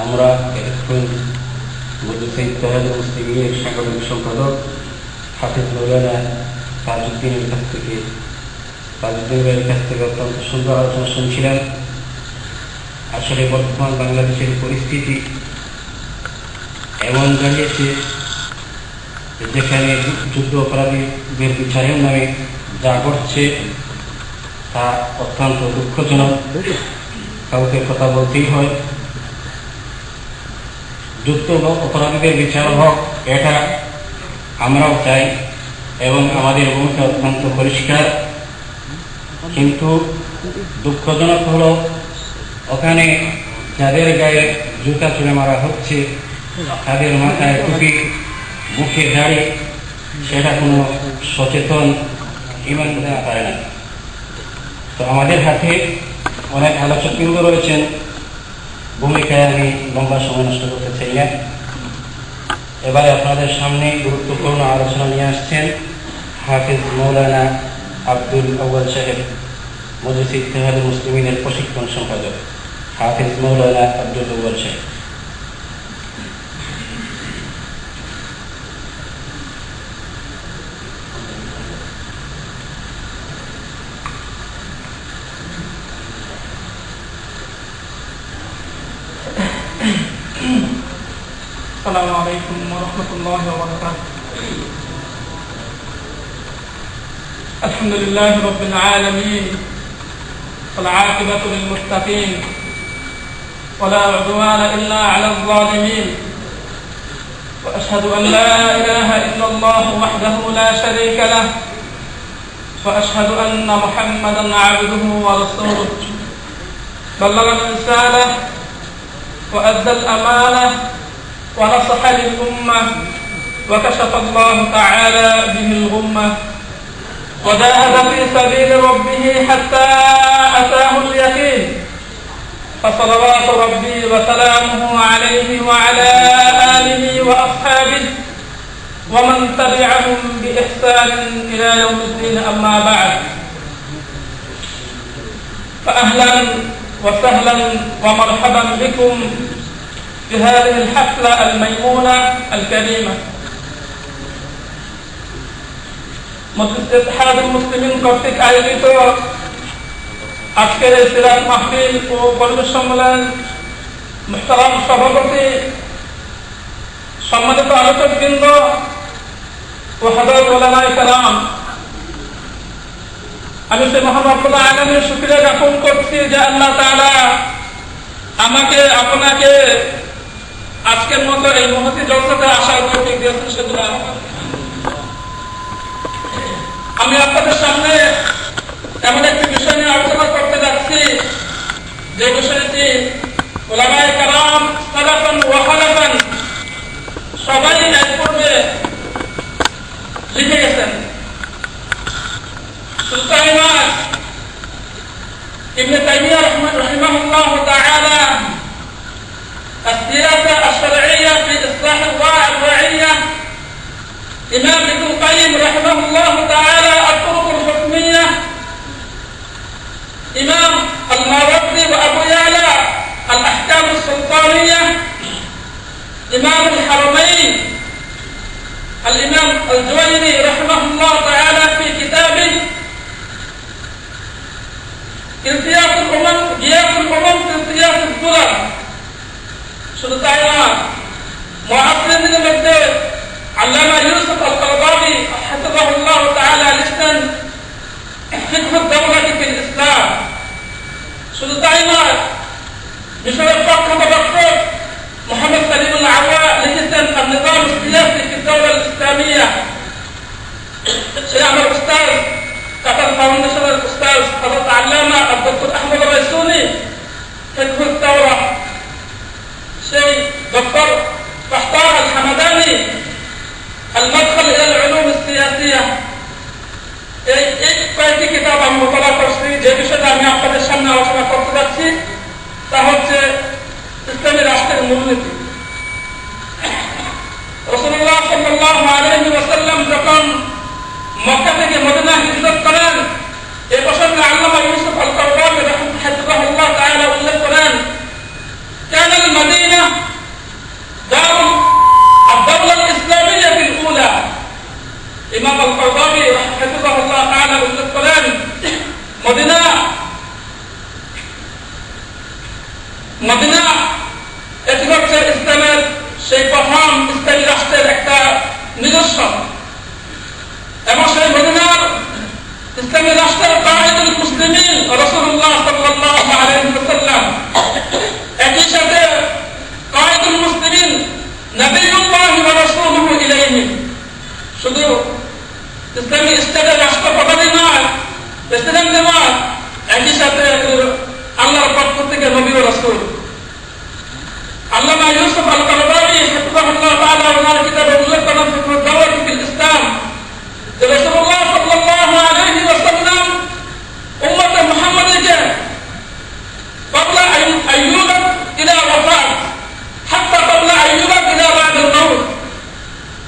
আমরা এতক্ষণ মজলিস ইত্তেহাদুল মুসলিমিনের সাংগঠনিক সম্পাদক হাফিজ মৌলানা তাজউদ্দিনের কাছ থেকে অত্যন্ত সুন্দর আলোচনা শুনছিলাম। আসলে বর্তমান বাংলাদেশের পরিস্থিতি এমন দাঁড়িয়েছে যেখানে যুদ্ধ অপরাধীদের বিচারের নামে যা ঘটছে তা অত্যন্ত দুঃখজনক। কাউকে কথা বলতেই হয়। যুদ্ধ অপরাধীদের বিচার হোক, এটা আমরাও চাই এবং আমাদের ভূমিকা অত্যন্ত পরিষ্কার। কিন্তু দুঃখজনক হলো ওখানে যাদের গায়ে জুতা ছুঁড়ে মারা হচ্ছে, তাদের মাথায় টুপি, মুখে দাড়ি, সেটা কোনো সচেতন ইমান দেওয়া পারে না। তো আমাদের হাতে অনেক আলোচকবৃন্দ রয়েছেন, ভূমিকায় আমি লম্বা সময় নষ্ট করতে চাই না। এবারে আপনাদের সামনে গুরুত্বপূর্ণ আলোচনা নিয়ে আসছেন হাফিজ মৌলানা আব্দুল আউয়াল সাহেব, মজলিস ইত্তেহাদুল মুসলিমিনের প্রশিক্ষণ সম্পাদক। হাফিজ মৌলানা আব্দুল আউয়াল সাহেব। السلام عليكم ورحمة الله وبركاته. الحمد لله رب العالمين والعاقبة للمتقين ولا عدوان إلا على الظالمين، وأشهد أن لا إله إلا الله وحده لا شريك له، وأشهد أن محمدا عبده ورسوله بلغ الرسالة وأدى الأمانة ونصح للأمة وكشف الله تعالى به الغمة وجاهد في سبيل ربه حتى أتاه اليقين، فصلوات ربي وسلامه عليه وعلى آله وأصحابه ومن تبعهم بإحسان إلى يوم الدين. أما بعد، فأهلا وسهلا ومرحبا بكم في هذه الحفلة الميمونة الكريمة. মজলিস ইত্তেহাদুল মুসলিমিন কর্তৃক আয়োজিত আজকের সিরাত মাহফিল ও কর্মী সম্মেলন মুহতারাম সভাপতি, সম্মানিত আলোচকবৃন্দ ও হযরত উলামায়ে কেরাম, আমি সেই মহান রব্বুল আলামিনের শুকরিয়া জ্ঞাপন করছি যে আল্লাহ তাআলা আমাকে আপনাকে আজকের মতো এই মহতী জলসাতে আসার তৌফিক দিয়েছেন। সেজন্য আমি আপনাদের সামনে এমন একটি বিষয় নিয়ে আলোচনা করতে যাচ্ছি যে বিষয়টি উলামায়ে কেরাম সালাফান ওয়া খালাফান সবাই এর পূর্বে লিখে গেছেন। সুলতান ইবনে তাইমিয়া রাহিমাহুল্লাহ তাআলা السياسة الشرعية في إصلاح الراعي الرعية، إمام ابن القيم رحمه الله تعالى الطرق الحكمية، إمام الماوردي وأبو يعلى الأحكام السلطانية، إمام الحرمين الإمام الجويني رحمه الله تعالى في كتابه انسياق الأمم غياب الأمم في انسياق الدول। শুধু তাই নয়, মুআসসিরিনের মধ্যে আল্লামা ইউসুফ আল-কারদাবী হাফিজাহুল্লাহ তাআলা লিখতেন ফিকহ আদ-দাওলাতি ফিল ইসলাম। শুধু তাই নয়, মিশরের প্রখ্যাত মুহাম্মদ সালিমুল আওয়া লিখেছেন আন-নিজাম আস-সিয়াসি ফি আদ-দাওলা আল-ইসলামিয়া। সে আমার উস্তাদ, কাতার ফাউন্ডেশনের উস্তাদ হযরত আল্লামা আব্দুল আহমদ রাইসুনি ফিকহ আদ-দাওলা, সেই ডক্টর কাহতার আল-হামাদানি আল-মাদখাল ইলা আল-উলুম আস-সিয়াসিয়া। এই কয়েকটি কিতাব আমি মোতালা করছি। যে বিষয়টা আমি আপনাদের সামনে আলোচনা করতে যাচ্ছি তা হচ্ছে ইসলামী রাষ্ট্রের মূলনীতি। রাসূলুল্লাহ সাল্লাল্লাহু আলাইহি ওয়াসাল্লাম যখন মক্কা থেকে মদিনা হিজরত করেন, এই প্রসঙ্গে আল্লামা ইউসুফ আল-কারদাবী মদিনা এটি হচ্ছে ইসলামের সেই প্রথম ইসলামী রাষ্ট্রের একটা নিদর্শন, এবং সেই মদিনার ইসলামী রাষ্ট্রের কায়েদুল মুসলিমিন রাসূলুল্লাহ সাল্লাল্লাহু আলাইহি ওয়াসাল্লাম, একই সাথে কায়েদুল মুসলিমিন নবিয়ুল্লাহ ওয়া রাসূলুহু ইলাইহিম। শুধু ইসলামী স্টেটের রাষ্ট্রপ্রধানই নয়, প্রেসিডেন্ট নয়, একই সাথে আল্লাহর পক্ষ থেকে নবী ও রাসূল। আল্লামা ইউসুফ আল-কারদাবী হাফিজাহুল্লাহ তাআলা ওনার কিতাবে উল্লেখ করেন ফিকহুদ দাওয়াত ফিল ইসলাম যে রাসূলুল্লাহ সাল্লাল্লাহু আলাইহি ওয়াসাল্লাম উম্মতে মুহাম্মাদীকে ক্বাবলা আন ইউলাদ ইলা ওয়াফাত হাত্তা ক্বাবলা আন ইউলাদ ইলা বা'দাল মাউত,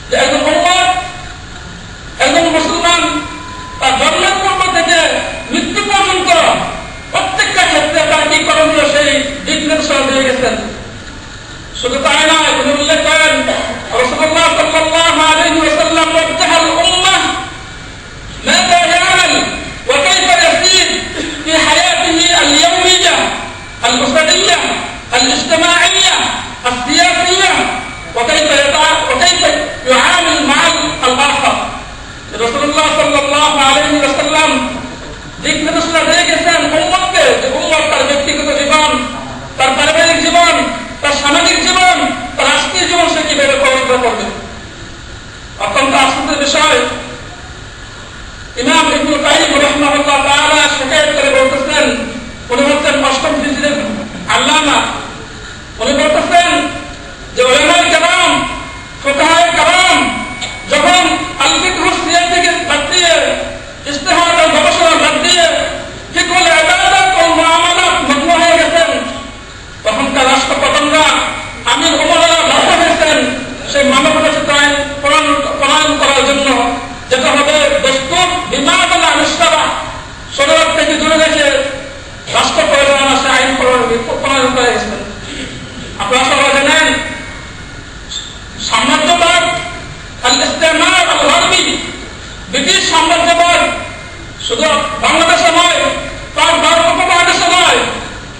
যে একজন উম্মত, একজন মুসলমান তার জন্মের পূর্ব থেকে মৃত্যু পর্যন্ত প্রত্যেকটা ক্ষেত্রে তার কি করণীয় সেই দিক নির্দেশনা দিয়ে গেছেন। শুধু তাই নয়, তিনি উল্লেখ করেন রাসূলুল্লাহ সাল্লাল্লাহু আলাইহি ওয়াসাল্লাম ওয়াজহাল উম্মাহ মাযা ইয়ামাল ওয়া কাইফা ইয়াসির ফি হায়াতিহি আল-ইয়াওমিyyah আল-উসরিyyah আল-ইজতিমা'iyyah আস-সিয়াসিyyah ওয়া কাইফা ইউআমিল মা'আল আল-আখar। রাসূলুল্লাহ সাল্লাল্লাহু আলাইহি ওয়াসাল্লাম দিক নির্দেশনা দিয়ে গেছেন উম্মতকে, যে উম্মত তার ব্যক্তিগত জীবন, তার পারিবারিক জীবন, তার সামাজিক জীবন, তার রাষ্ট্রীয় জীবন সে কিভাবে পরিচালনা করবে। অত্যন্ত আশ্চর্যের বিষয়, ইমাম ইবনুল কাইয়িম রাহিমাহুল্লাহ তাআলা শিকায়ত করে বলতেছেন, উনি হচ্ছেন অষ্টম হিজরির আল্লামা, উনি বলতেছেন যে উলামায়ে কেরাম, ফুকাহায়ে কেরাম যখন আল-ফিকহু সিয়াসিকে বাদ দিয়ে, ইজতিহাদ ও গবেষণা বাদ দিয়ে ফিকহুল ইবাদাত ও মুআমালাত মগ্ন হয়ে গেছেন, তখনকার রাষ্ট্রপ্রধানরা, আমির উমারারা বাধ্য হয়েছেন সেই মানবতার আইন প্রণয়ন করার জন্য, যেটা হবে দস্তুর বিমাদান আনুষ্ঠারা, শরীয়ত থেকে দূরে রেখে রাষ্ট্র পরিচালনা সে আইন প্রণয়ন করে গেছেন। আপনারা সবাই জানেন সাম্রাজ্যবাদ, আল-ইস্তিমার আল-গারবি, ব্রিটিশ সাম্রাজ্যবাদ শুধু বাংলাদেশে নয়, তার ভারত উপমহাদেশে নয়,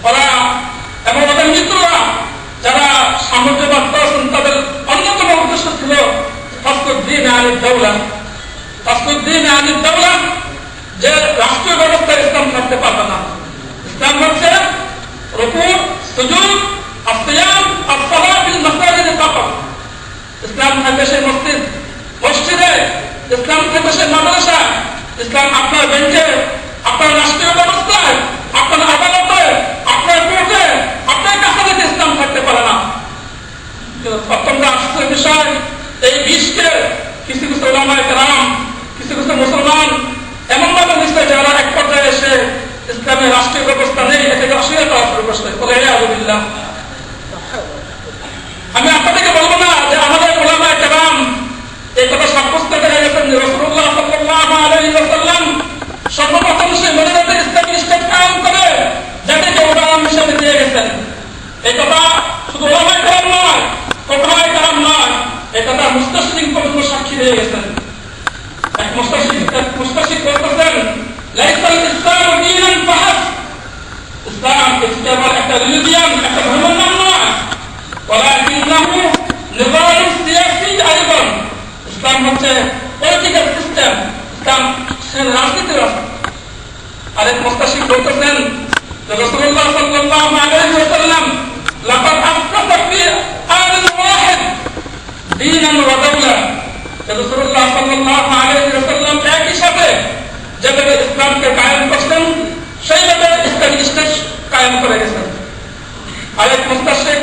ওরা এবং ওদের মিত্ররা যারা সাম্রাজ্যবাদ করেছেন, তাদের অন্যতম উদ্দেশ্য ছিল তাসকুদ্দিন আল-দাওলা, তাসকুদ্দিন আল-দাওলা, যে রাষ্ট্রীয় ব্যবস্থায় ইসলাম থাকতে পারবে না। ইসলাম হচ্ছে রুকু, সুজুদ, আসিয়াম, আস-সালাত ফিল মাসাজিদ ফাকাত। ইসলাম থাকবে সেই মসজিদে, ইসলাম থাকবে সেই মাদ্রাসা, ইসলাম আপনার বেঞ্চে, আপনার রাষ্ট্রীয় ব্যবস্থায়, আপনার আদালতে, আপনার কোর্টে, আপনার কাছে ইসলাম থাকতে পারে না। অত্যন্ত আশ্চর্যের বিষয়, এই বিষকে কিছু কিছু উলামায়ে কেরাম, কিছু কিছু মুসলমান এমন ভাবে নিচ্ছে যারা এক পর্যায়ে এসে ইসলামের রাষ্ট্রীয় ব্যবস্থা নেই এটাকে অস্বীকার করা শুরু করছে। আলহামদুলিল্লাহ, আমি আপনাদেরকে বলবো না যে আমাদের উলামায়ে কেরাম এই কথা সাব্যস্ত করে গেছেন যে রাসূলুল্লাহ সাল্লাল্লাহু আলাইহি ওয়াসাল্লাম সর্বপ্রথম সেই মদিনাতে ইসলামী স্টেট কায়েম করে যাদেরকে উদাহরণ হিসেবে দিয়ে গেছেন। এই কথা শুধু উলামায়ে কেরাম নয়, ফুকাহায়ে কেরাম নয়, এই কথা মুস্তাশরিক পর্যন্ত সাক্ষী দিয়ে গেছেন। এক মুস্তাশরিক বলতেছেন, লাইসাল ইসলামু দীনান ফাহাস, ইসলাম কেবল একটা রিলিজিয়ন, একটা ধর্মের নাম নয়, ওয়ালাকিন্নাহু নিজামুন সিয়াসি আইদান, ইসলাম হচ্ছে পলিটিক্যাল সিস্টেম, ইসলাম রাজনীতির রাষ্ট্র। আরেক মুস্তাশরিক বলতেছেন যে রাসূলুল্লাহ সাল্লাল্লাহু আলাইহি ওয়াসাল্লাম লাকাদ আসসাসা ফি আলিন ওয়াহিদ দীনান ওয়া দাওলা, রাসূলুল্লাহ সাল্লাল্লাহু আলাইহি ওয়াসাল্লাম একই সাথে যেভাবে ইসলামকে কায়েম করতেন সেইভাবে ইসলামী স্টেট কায়েম করে গেছেন। আরেক মুস্তাশরিক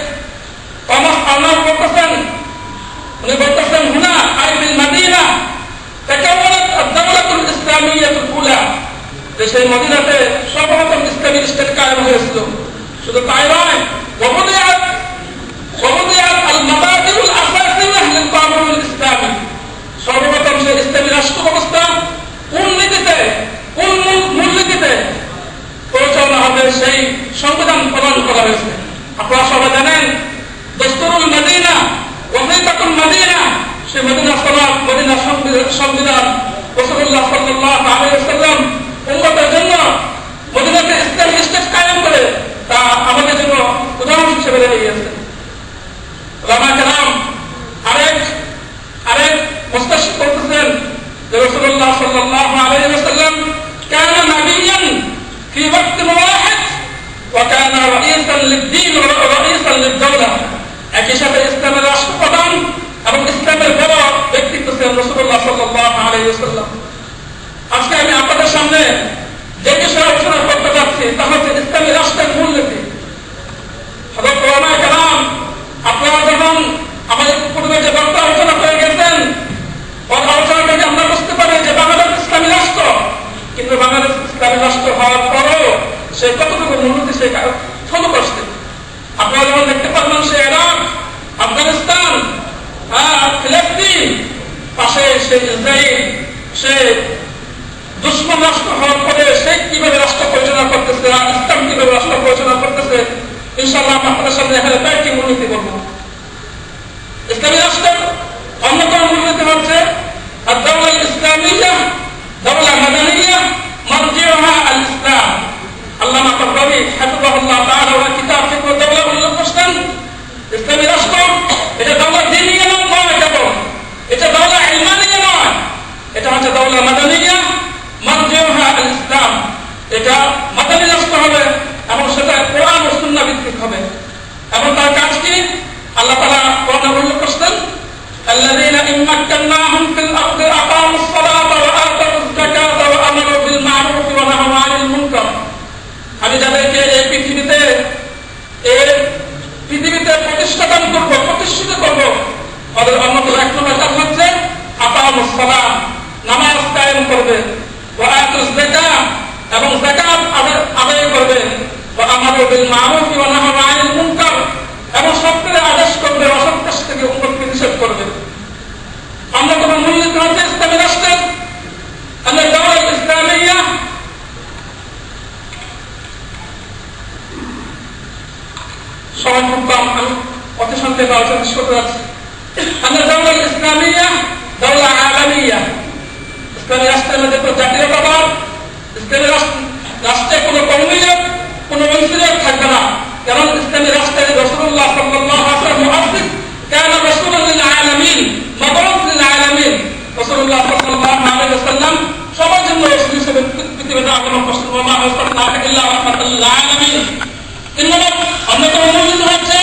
ওমর আল্লাহ বলতেছেন, উনি বলতেছেন হুনা আই বিল মদিনা তাকাওয়ানাত আদ-দাওলাতুল ইসলামিয়্যাতুল উলা, যে সেই মদিনাতে সর্বপ্রথম ইসলামী স্টেট কায়েম হয়েছিল। শুধু তাই নয়, ওয়াবুদিআত আল-মাবাদিউল আসাসিয়্যাহ লিল কানুনিল ইসলামি, সর্বপ্রথম সেই ইসলামী রাষ্ট্র ব্যবস্থা কোন নীতিতে, কোন মূলনীতিতে পরিচালনা হবে সেই সংবিধান প্রণয়ন করা হয়েছে। আপনারা সবাই জানেন দস্তুরুল মদিনা, ওয়াজিফাতুল মদিনা, সেই মদিনা সনদ, মদিনা সংবিধান রাসূলুল্লাহ সাল্লাল্লাহু আলাইহি ওয়াসাল্লাম উম্মতের জন্য মদিনাতে ইসলামী স্টেট কায়েম করে তা আমাদের জন্য উদাহরণ লিদ্দীন ওয়া রাঈসান লিদ-দাওলা, একই সাথে ইসলামের রাষ্ট্রপ্রধান এবং ইসলামের বড় ব্যক্তিত্ব ছিলেন রাসূলুল্লাহ সাল্লাল্লাহু আলাইহি ওয়াসাল্লাম। আজকে আমি আপনাদের সামনে যে বিষয়ে আলোচনা করতে যাচ্ছি তা হচ্ছে ইসলামী রাষ্ট্রের মূলনীতি। হযরত ওলামায়ে কেরাম আপনারা যখন আমাদের পূর্বে যে বক্তা আলোচনা করে গেছেন, ওর আলোচনা থেকে আমরা বুঝতে পারি যে বাংলাদেশ ইসলামী রাষ্ট্র, কিন্তু বাংলাদেশ ইসলামী রাষ্ট্র হওয়ার পরেও সে কতটুকু মূলনীতি সে ফলো করছে। আপনারা যখন দেখতে পারবেন সে ইরাক, আফগানিস্তান, ফিলিস্তিন, পাশে সে ইসরায়েল, সে দুশ্মন রাষ্ট্র হওয়ার পরে সে কিভাবে রাষ্ট্র পরিচালনা করতেছে, ইসলাম কিভাবে রাষ্ট্র পরিচালনা করতেছে, ইনশাআল্লাহ আমি আপনাদের সামনে এখানে কয়েকটি মূলনীতি বলবো। ইসলামী রাষ্ট্রের অন্যতম মূলনীতি হচ্ছে আদ-দাওলা ইসলামিয়া, দাওলা মাদানিয়া, মারজিউহা আল-ইসলাম। আল্লামা তাবরানী হাফিজাহুল্লাহ তাআলা ওনার কিতাব ফিকহুদ দাওলা উল্লেখ করছেন, ইসলামী রাষ্ট্র এটা দাওলা দ্বীনিয়া নয়, কেবল এটা দাওলা ইলমানিয়া নয়, এটা হচ্ছে দাওলা মাদানিয়া, মারজিউহা আল-ইসলাম। এটা মাদানী রাষ্ট্র হবে এবং সেটা কোরআন ও সুন্নাহ ভিত্তিক হবে। এবং তার কাজ কি? আল্লাহ তাআলা কোরআনে উল্লেখ করেছেন, আল্লাযীনা ইম্মাক্কান্নাহুম ফিল আরদি আকামুস সালাতা ওয়া আতাউজ যাকাতা ওয়া আমারু বিল মা'রুফ ওয়া নাহাউ আনিল মুনকার। আমি যাদেরকে এই পৃথিবীতে প্রতিষ্ঠান করব, প্রতিষ্ঠিত করব, ওদের অন্যতম এক নম্বর কাজ হচ্ছে আকামুস সালাত, নামাজ কায়েম করবে, ওয়া আতাউজ যাকাত এবং যাকাত আদায় করবে, ওয়া আমারু বিল মা'রুফ ওয়া নাহাউ আনিল মুনকার এবং সত্যের আদেশ করবে, অসৎ কাজ থেকে উন্মুক্তি নিষেধ করবে। অন্যতম মূলনীতি হচ্ছে ইসলামী রাষ্ট্রের দাওলা ইসলামিয়া। সময় খুব কম, আমি অতি সংক্ষেপে আলোচনা শেষ করতে যাচ্ছি। দাওলা ইসলামিয়া, দাওলা আলামিয়া। ইসলামী রাষ্ট্রের মধ্যে কোনো জাতীয়তাবাদ, ইসলামী রাষ্ট্রে কোনো কওমিয়ত, কোনো অংশীদার থাকবে না। কারণ ইসলামী রাষ্ট্রে রাসূলুল্লাহ সাল্লাল্লাহু আলাইহি ওয়াসাল্লাম মুআদ্দিস কানা রাসূলুন লিল আলামিন মাবউস লিল আলামিন। রাসূলুল্লাহ সাল্লাল্লাহু আলাইহি ওয়াসাল্লাম সবার জন্য রাসূল হিসেবে পৃথিবীতে আগমন করেছেন, ওয়া মা আরসালনাকা ইল্লা রাহমাতাল লিল আলামিন। তিন নম্বর অন্যতম মূলনীতি হচ্ছে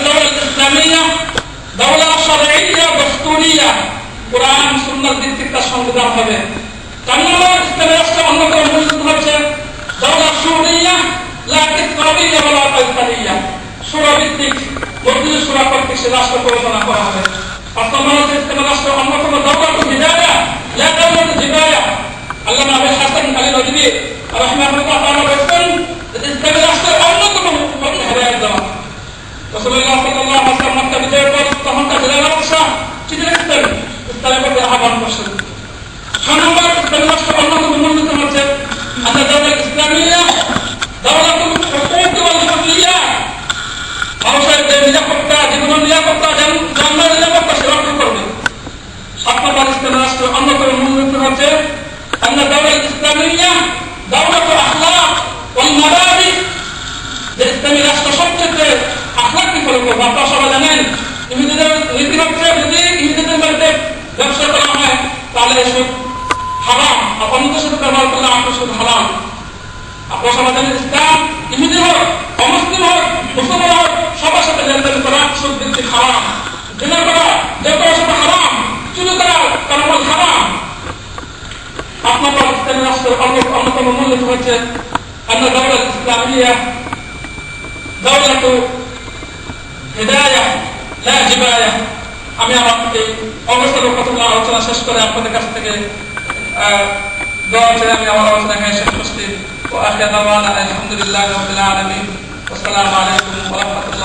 দাওলা ইসলামিয়া, দাওলা শারঈয়া দাস্তুরিয়া, কোরআন সুন্নাহ ভিত্তিক তার সংবিধান হবে। চার নম্বর ইসলামী রাষ্ট্রের অন্যতম মূলনীতি হচ্ছে দাওলা শুরিয়া, লা ইসলামিয়া ওয়া লা কায়সারিয়া। শূরা ভিত্তিক, মজলিস শূরা কর্তৃক সে রাষ্ট্র পরিচালনা করা হবে। পাঁচ নম্বর হচ্ছে ইসলামী রাষ্ট্রের অন্যতম দাওলাতুল হিদায়া, লা দাওলাতুল জিবায়া। আল্লামা আবুল হাসান আলী নদভী রাহিমাহুল্লাহ তাআলা বলেছেন, ইসলামী রাষ্ট্রের অন্যতম উপলব্ধি হেদায়েত দেওয়া। রাসূলুল্লাহ সাল্লাল্লাহু আলাইহি ওয়াসাল্লাম মক্কা বিজয়ের পর তখনকার জেলার বাদশাহ চিঠি লিখতেন, ইসলামের প্রতি আহ্বান করছেন। ছয় নম্বর ইসলামী রাষ্ট্রের অন্যতম মূলনীতি হচ্ছে দাওলা ইসলামিয়া, দাওলাতুল হুকুক ওয়াল হুরিয়া। মানুষের যে নিরাপত্তা, জীবনের নিরাপত্তা, জন্মের নিরাপত্তা সে রক্ষা করবে। সাত নম্বর ইসলামী রাষ্ট্রের অন্যতম মূলনীতি হচ্ছে দাওলা ইসলামিয়া, দাওলাতুল আখলাক ওয়াল মাবাদি। যে ইসলামী রাষ্ট্র সবচেয়ে আখলাককে ফলো করবে। আপনারা সবাই জানেন ইহুদিদের নীতি হচ্ছে, যদি ইহুদিদের বাড়িতে ব্যবসা করা হয় তাহলে সুদ হারাম, অন্যদের সাথে ব্যবহার করলে আপনার সুদ হারাম। আপনারা সবাই জানেন ইসলাম ইহুদি হোক, অমুসলিম হোক, মুসলমান হোক, সবার সাথে লেনদেন করা সুদ ভিত্তিক হারাম, জিনা করা যে কারোর সাথে হারাম, চুরি করা তার উপর হারাম। আট নম্বর ইসলামী রাষ্ট্রের অন্যতম মূলনীতি হচ্ছে দাওলা ইসলামিয়া, দাওলাতু হিদায়া লা জিবায়া। আমি আমার এই অবস্থার প্রথম আলোচনা শেষ করে আপনাদের কাছ থেকে দোয়া চেয়ে আমি আমার আলোচনা এখানে শেষ করছি। ওয়া আখিরু দাওয়ানা আলহামদুলিল্লাহি রাব্বিল আলামিন। আসসালামু আলাইকুম ওয়া রাহমাতুল্লাহ।